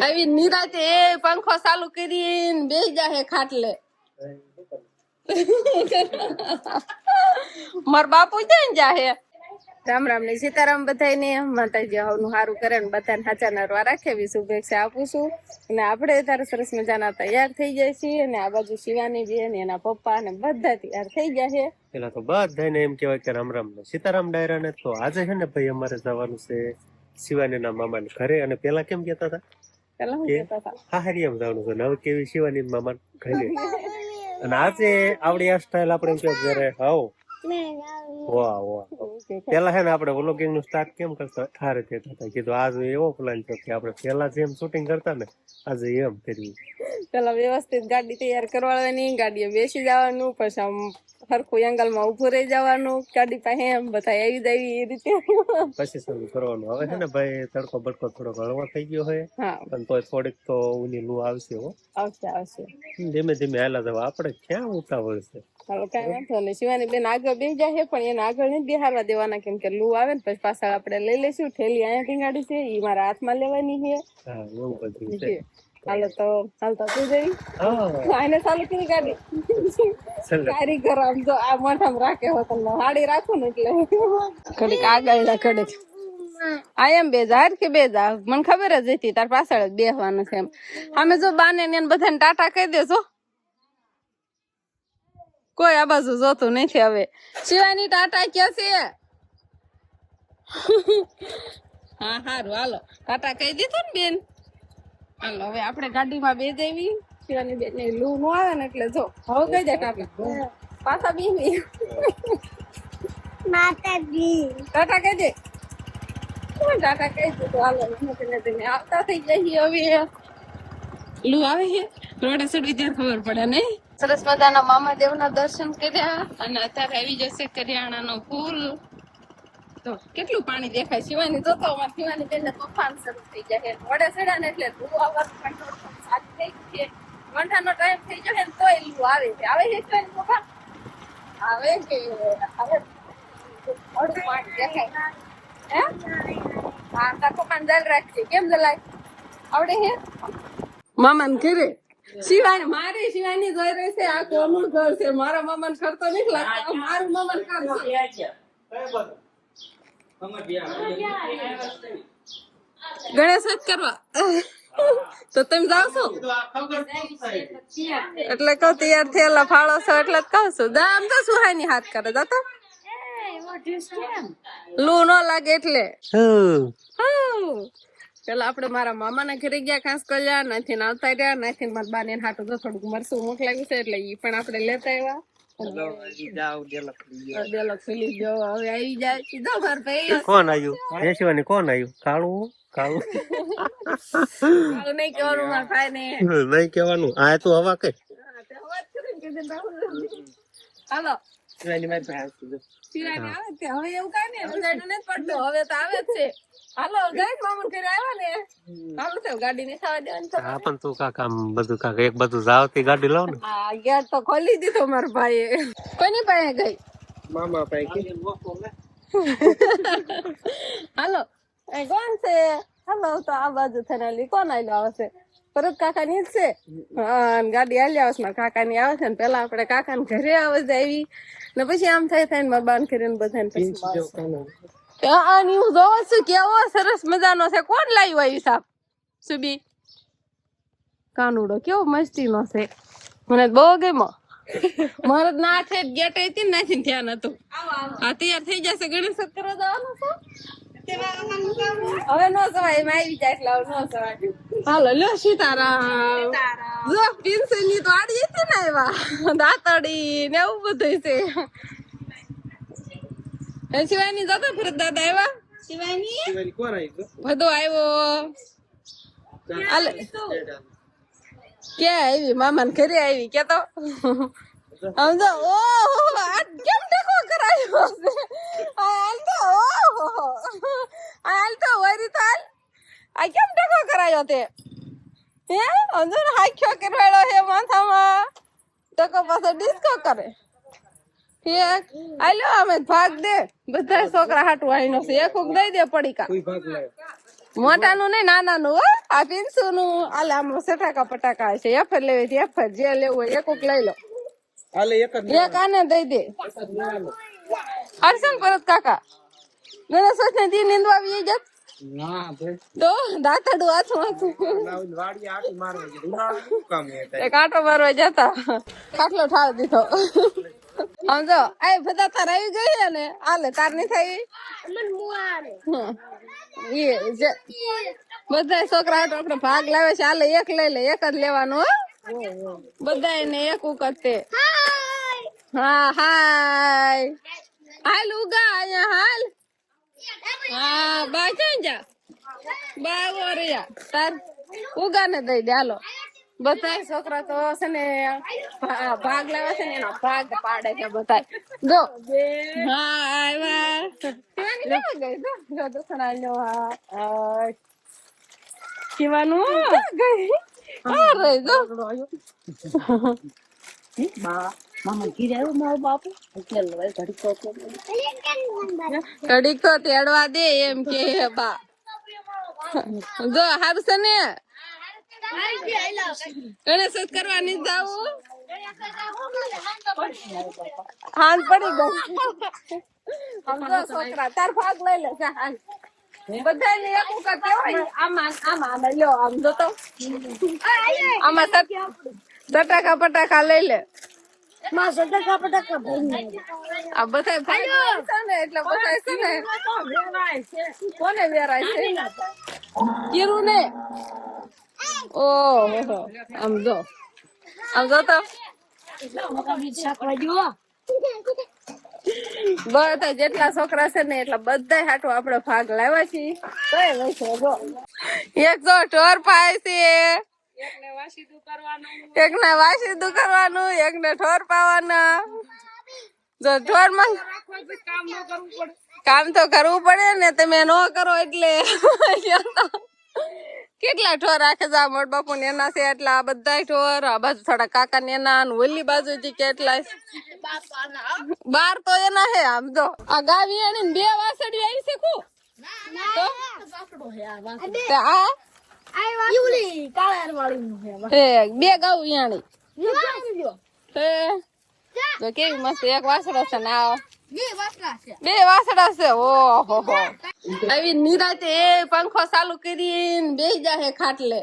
આવી નિરાતે એ પંખો ચાલુ કરીને બેસી જાહે ખાટલે. માર બાપુ જઈને જાહે. રામ રામ ને સીતારામ બધાને. માતાજી હવનું સારું કરે ને બધાને સાચા નરવા રાખે એવી શુભેચ્છા આપું છું. અને આપણે ત્યારે સરસ મજાના તૈયાર થઈ જાય છીએ અને આ બાજુ શિવાની બેન એના પપ્પા ને બધા તૈયાર થઈ ગયા છે. પેલા તો બધાને એમ કહેવાય કે રામ રામ ને સીતારામ ડાયરા ને. તો આજે છે ને ભાઈ અમારે જવાનું છે શિવાની ના મામા ને ઘરે. અને પેલા કેમ કેતા હતા પેલા હું કહેતા હતા હાહરિયામ જવાનું છે ને હવે કેવી શિવાની મામા ઘરે. અને આજે આવડી આ સ્ટાઇલ આપણે કે ઘરે આવો. વાહ વાહ. પેલા છે ને આપણે વ્લોગિંગ નું સ્ટાર્ટ કેમ કરતા ઠારે થતા હતા. કીધું આજ એવો પ્લાન છે કે આપણે પેલા જેમ શૂટિંગ કરતા ને આજે એમ કર્યું. પેલા વ્યવસ્થિત ગાડી તૈયાર કરવાની, ગાડીએ બેસી જવાનું, પછી આમ સરખું એંગલ માં ઉભું રહી જવાનું, ગાડી પાસે એમ બધા આવી જાય એ રીતે પછી શરૂ કરવાનું. હવે છે ને ભાઈ તડકો બડકો થોડો હળવો થઈ ગયો હોય પણ તોય થોડીક તો ઉની લૂ આવશે. હો આવશે ધીમે ધીમે હાલા જવા. આપણે ક્યાં ઉતાવળ છે. હવે કઈ વાંધો નહીં. શિવાની બેન આગળ બેસી જાય પણ એને આગળ નથી બેહારવા દેવાના કેમ કે લૂ આવે ને પછી પાછળ આપણે લઈ લઈશું. ઠેલી અહીંયા ટીંગાડી છે એ મારા હાથમાં લેવાની છે. હા એવું બધું છે. હાલો તો હાલતા તું જઈ આને ચાલુ કરી ગાડી. કારીગર આમ તો આ મોઢામાં રાખે હો તમને હાડી રાખું ને એટલે ઘડીક આગળ ના ઘડીક આ એમ બેજા કે બેજા. મને ખબર જ હતી તાર પાછળ જ બેસવાનું છે એમ. અમે જો બાને ને બધાને ટાટા કહી દેજો. કોઈ આ બાજુ જોતું નથી. હવે શિવાની ટાટા ક્યાં છે? હા હારું હાલો ટાટા કહી દીધું ને બેન. હાલો હવે આપણે ગાડીમાં બે જવી. શિવાની બેન ને લૂ નો આવે ને એટલે જો હવે કઈ દે ટાટા પાછા બી ટાટા કહી દે. ટાટા કહી દે તો હાલો આવતા થઈ જાય. હવે લૂ આવે છે રોડે ચડી ત્યારે ખબર પડે નહીં. સરસ મજાના મામાદેવ ના દર્શન કર્યા અને અત્યારે આવી જશે કરિયાણા નો ફૂલ. તો કેટલું પાણી દેખાય. શિવાની જોતો શિવાની બેન તોફાન શરૂ થઈ જાય. વડે ચડ્યા ને એટલે લૂ આવવાનું પણ થોડું સારું થઈ ગયું. વંઠાનો ટાઈમ થઈ જાય ને તોય લૂ આવે છે. આવે છે શિવાની પપ્પા આવે કે આવે થોડું પાણી દેખાય. હે હા તાર પપ્પાને જલ રાખજે. કેમ જલાય આવડે છે મામા ને ઘરે? શિવાની મારી શિવાની જોઈ રહી છે. આ કોનું ઘર છે? મારા મામા ને કરતો નથી લાગતો. મારું મામા ને કરતો ગણેશ કરવા તો તમે જાવ છો એટલે કઉ તૈયાર થયેલા ફાળો છો એટલે જ કહું છું. આમ તો સુહાની હાથ કરે જતો લૂ ન લાગે એટલે. પેલા આપડે મારા મામા ના ઘરે ગયા ખાસ કર્યા નાથી આવતા રહ્યા. નાથી મારા બા ને હાટું તો થોડુંક મરસું મોકલાવ્યું છે એટલે ઈ પણ આપડે લેતા આવ્યા. કોણ આવ્યું? શિવાની કોણ આવ્યું? કાળું કાળું નહીં કેવાનું મારા ભાઈ ને નહીં કેવાનું. આ તું હવા કઈ હાલો શિવાની આવે છે. હવે એવું કઈ નહીં નથી પડતું. હવે તો આવે જ છે. હાલો ગઈ મામા ઘરે આવ્યા ને હાલો તો ગાડી ને ખાવા દેવાની. હા પણ તું કાકા બધું કાકા એક બધું જાવતી ગાડી લાવ ને. હા ગેટ તો ખોલી દીધો મારા ભાઈએ. કોની પાસે ગઈ? મામા પાસે. હાલો એ કોણ છે? હાલો તો આ બાજુ થઈને કોણ આવેલો આવશે? ભરત કાકા ની જ છે. હા ગાડી હાલી આવશે મારા કાકા ની આવે છે ને પેલા આપડે કાકા ને ઘરે આવે જ આવી ને પછી આમ થાય થાય મારા બાન કરીને બધાને પછી હું જોઉં છું કેવો સરસ મજાનો છે. કોણ લાવ્યું આવી સાપ? સુબી કાનુડો કેવો મસ્તી નો છે. મને બહુ ગમ્યો. મારે ના છે ગેટ હતી ને નથી ધ્યાન હતું. હા તૈયાર થઈ જશે. ગણેશ કરવા જવાનું છે હવે. નો સવાય એમાં આવી જાય એટલે નો સવાય. હાલો લ્યો સીતારામ. જો પિન્સની તો આડી હતી ને એવા દાંતડી ને એવું બધું છે. શિવાની જતો ફરત દાદા આવ્યા. શિવાની કોણ આવ્યું? બધો આવ્યો. ક્યાં આવી? મામા ને ઘરે આવી કેતો સમજો. ઓહો આ કેમ ટેકો કરાયો છે? હાલ તો ઓહો હાલ તો વરી થાલ. આ કેમ ટેકો કરાયો તે? હે સમજો ને હાખ્યો કરવાડો હે માથામાં. ટકો પાછો ડિસ્કો કરે. આલ્યો અમે ભાગ દે. બધા છોકરા હાટું આઈનો છે. એક દઈ દે પડીકા. મોટાનું નહીં નાનાનું હો આ પિન્સુ નું આલે આમ સટાકા પટાકા છે એફર લેવી એફર જે લેવું હોય એક લઈ લો એક આને દઈ દે હર્ષન પરત કાકા મને સોચ ને દી નીંદવા આવી જત તો દાંતડું હાથમાં એક આટો મારવા જતા ખાટલો ઠાર દીધો સમજો આ બધા તાર આવી ગઈ ને આલે તાર ની થઈ બધા છોકરા આપણે ભાગ લાવે છે આલે એક લઈ લે એક જ લેવાનું બધા ને એક ઉકતે હા હાય હાલ ઉગા અહીંયા હાલ હા બા ક્યાં જા બા ઓરિયા તાર ઉગા ને દઈ દે હાલો બધા છોકરા તો છે ને ભાગ લાવે છે ને એનો ભાગ પાડે છે બધા જો હા આવ્યા જો દોસણા લો હા કીવાનું ગઈ અરે જો મામા ઘીરે આવ્યો મારો બાપુ ઘડીક તો તેડવા દે એમ કે બા જો હારું છે ને ગણેશ કરવાની જાવું હાન પડી ગઈ સમજો છોકરા તાર ભાગ લઈ લે હાલ બધા ને એક વખત કેવાય આમાં આમાં લ્યો આમ જો તો આમાં સટાકા પટાકા લઈ લે માં સટાકા પટાકા આ બધા ભાઈ છે ને એટલે બધા છે ને કોને વેરાય છે કીરું ને ઓહો આમ જો તો બધા જેટલા છોકરા છે ને એટલા બધા હાટું આપડે ભાગ લાવ્યા છીએ એક જો ઢોર પાય છે એકને વાસીદું કરવાનું એકને ઠોર પાવાના જો ઠોર માં કામ તો કરવું પડે ને તમે ન કરો એટલે કેટલા ઠોર રાખે છે મોટ બાપુ ને એના છે એટલા બધા ઠોર આ બાજુ થોડા કાકા ને એના ઓલી બાજુ કેટલા 12 તો એના હે આમ જો આ ગાવી એની 2 વાસળી આવી છે કુ તો આ બે ગાઉ યાણી તો કેવી મસ્ત એક વાસડો છે ને બે વાસડા છે ઓહો આવી નિરાતે એ પંખો ચાલુ કરીને બેસી જાહે ખાટલે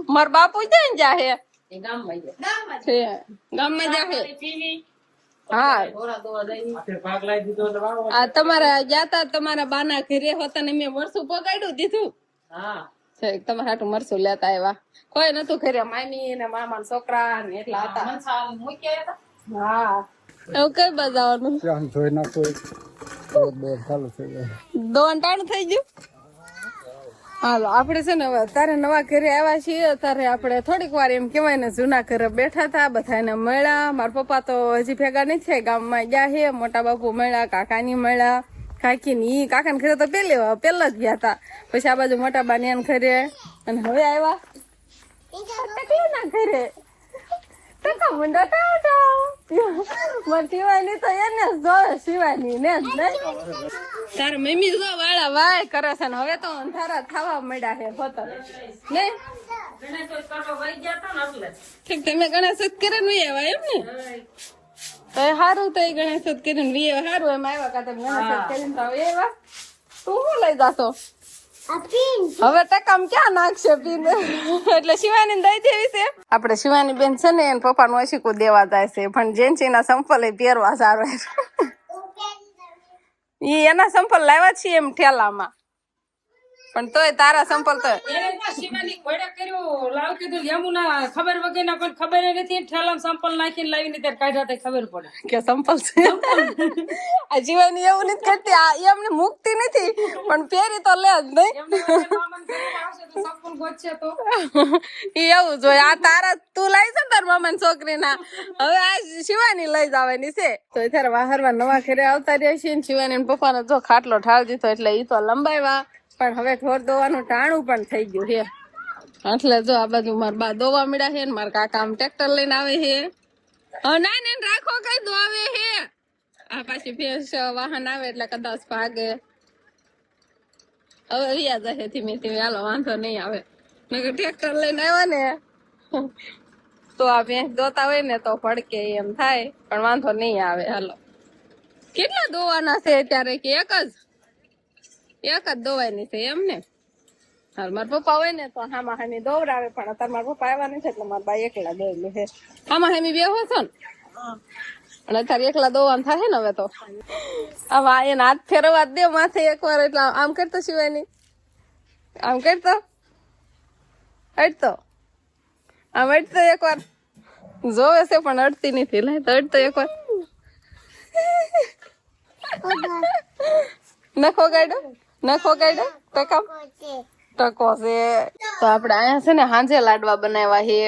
માર બાપુ જઈને જાહે ગામમાં જાહે હા આ તમારા જાતા તમારા બાના ઘરે હોતા ને મેં મરસું પગાડ્યું દીધું તમારા હાટું મરસું લેતા આવ્યા કોઈ નતું ઘરે મામી ને મામા છોકરા ને એટલા હતા હા એવું કઈ બજાવાનું દોન ટાણું થઈ ગયું હાલો આપડે છે ને હવે તારે નવા ઘરે આવ્યા છીએ તારે આપડે થોડીક વાર એમ કેવાય ને જૂના ઘરે બેઠા હતા બધાને મળ્યા મારા પપ્પા તો હજી ભેગા નથી થયા ગામમાં ગયા હે મોટા બાપુ મળ્યા કાકાની મળ્યા કાકી ની કાકા ને ઘરે તો પેલા જ ગયા હતા પછી આ બાજુ મોટા બાનિયા ઘરે અને હવે આવ્યા ના ઘરે ટકા મુંડા શિવાની તો એને જો શિવાની ને તારા મમ્મી જો વાળા વાય કરે છે ને હવે તો અંધારા થવા મળ્યા છે હોતા ને ઠીક તમે ગણેશ કરીને વી આવ્યા એમ ને તો સારું તો ગણેશ કરીને વી આવ્યા સારું એમ આવ્યા કા તમે ગણેશ કરીને તો આવ્યા તું શું લઈ જાતો હવે ટકામ ક્યાં નાખશે પીન એટલે શિવાની દઈ દેવી છે આપડે શિવાની બેન છે ને એને પપ્પા નું ઓશીકું દેવા જાય છે પણ જેન્સી ના સંપલ એ પહેરવા સારો ઈ એના સંપલ લાવ્યા છીએ એમ ઠેલામાં પણ તોય તારા સંપલ તો શિવાની ઘોડા કર્યું લાવ કીધું યમુના ખબર વગર ના પણ ખબર નથી ઠેલામાં સંપલ નાખીને લાવીને ત્યારે કાઢ્યા તો ખબર પડે કે સંપલ છે આ જીવાની એવું નથી કરતી આ એમને મુક્તિ નથી પણ પહેરી તો લે જ નહીં ઈ એવું જોઈએ આ તારા તું લઈ છે તાર મામા ની છોકરી ના હવે આ શિવાની લઈ જવાની છે તો ત્યારે વાહરવા નવા ઘરે આવતા રહ્યા છીએ શિવાની પપ્પા નો જો ખાટલો ઠાળ દીધો એટલે ઈ તો લંબાવ્યા પણ હવે ઢોર દોવાનું ટાણું પણ થઈ ગયું છે એટલે જો આ બાજુ મારા બા દોવા મળ્યા છે ને મારા કાકા આમ ટ્રેક્ટર લઈને આવે છે હવે ના ને રાખો કઈ દોવે છે આ પાછી ભેંસ વાહન આવે એટલે કદાચ ભાગે. હવે વ્યાજ હશે ધીમે ધીમે, હાલો વાંધો નહીં આવે. નકર ટ્રેક્ટર લઈને આવ્યા ને તો આ ભેંસ દોતા હોય ને તો ભડકે એમ થાય, પણ વાંધો નહીં આવે. હાલો કેટલા દોવાના છે અત્યારે? કે એક જ દોવાની છે એમ ને? હાલ મારા પપ્પા હોય ને તો હામા હામી દોવરાવે, પણ અત્યારે મારા પપ્પા આવ્યા નથી એટલે મારા બા એકલા દોયેલું છે. હામા હામી બે હો છો ને, અને અત્યારે એકલા દોવાનું થાય ને હવે તો. આમાં એને હાથ ફેરવા દે માથે એકવાર, એટલે આમ કરતો શિવાની, આમ કરતો અડતો, આમ અડતો એકવાર જોવે છે પણ અડતી નથી. લે તો અડતો એકવાર, નખો ગાડો ટકો છે. તો આપડે અહીંયા છે ને હાંજે લાડવા બનાવ્યા છે.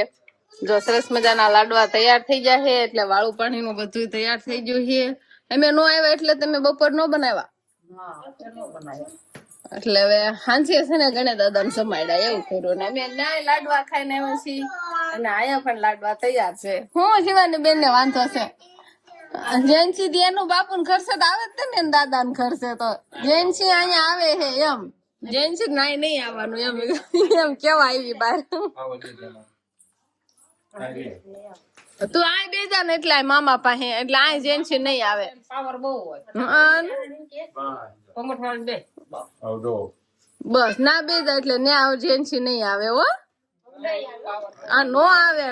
જો સરસ મજાના લાડવા તૈયાર થઈ ગયા છે, એટલે વાળું પાણી નું બધું તૈયાર થઈ ગયું છે. અમે નો આવ્યા એટલે તમે બપોર નો બનાવ્યા, એટલે હવે હાંજે છે ને ગણે દાદા ને જમાડ્યા એવું કર્યું ને અમે ન્યાય લાડવા ખાઈને આવ્યા છીએ, અને અહીંયા પણ લાડવા તૈયાર છે. હું શિવાની બેન ને વાંધો છે? જૈનસી એનું બાપુ ને ખર્ચે તો આવે જ ને દાદા ને ખર્ચે, તો જૈનસી અહીંયા આવે છે એમ, જૈનસી નાય નહીં આવવાનું એમ કેવા આવી બાર. તું આ બે જા ને એટલે મામા પાસે, એટલે આ જૈનસી નહીં આવે. પાવર બહુ હોય. કોમઠવાળા બે બસ ના બે જા એટલે ન્યા જૈનસી નહીં આવે હો. આ નો આવે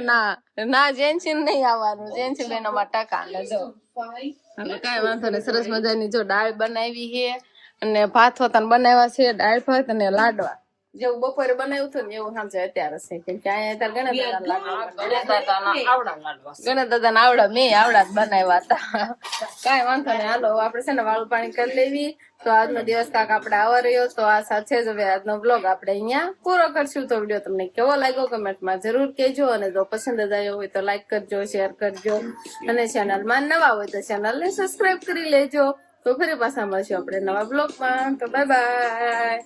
ના જેન્સી નહીં આવવાનું. જેન્સી બેન અમાર ટકા ને જો હવે કઈ વાંધો નહીં. સરસ મજાની જો દાળ બનાવી છે, અને ભાત હોતા બનાવ્યા છે, દાળ ભાત અને લાડવા જેવું બપોરે બનાવ્યું હતું ને એવું સાંજે અત્યારે છે. કેમ કે અહીંયા ગણેશ દાદા ના આવડા મેં આવડા જ બનાવ્યા હતા. કઈ વાંધો નહીં, હાલો આપડે છે ને વાળું પાણી કરી લેવી. તો આજનો દિવસ કાક આપડે આવો રહ્યો. તો આ સાથે જ હવે આજનો બ્લોગ આપણે અહીંયા પૂરો કરશું. તો વિડીયો તમને કેવો લાગ્યો કમેન્ટમાં જરૂર કહેજો, અને જો પસંદ જ આવ્યો હોય તો લાઈક કરજો, શેર કરજો, અને ચેનલમાં નવા હોય તો ચેનલને સબસ્ક્રાઇબ કરી લેજો. તો ફરી પાછા મળશું આપણે નવા બ્લોગમાં. તો બાય બાય.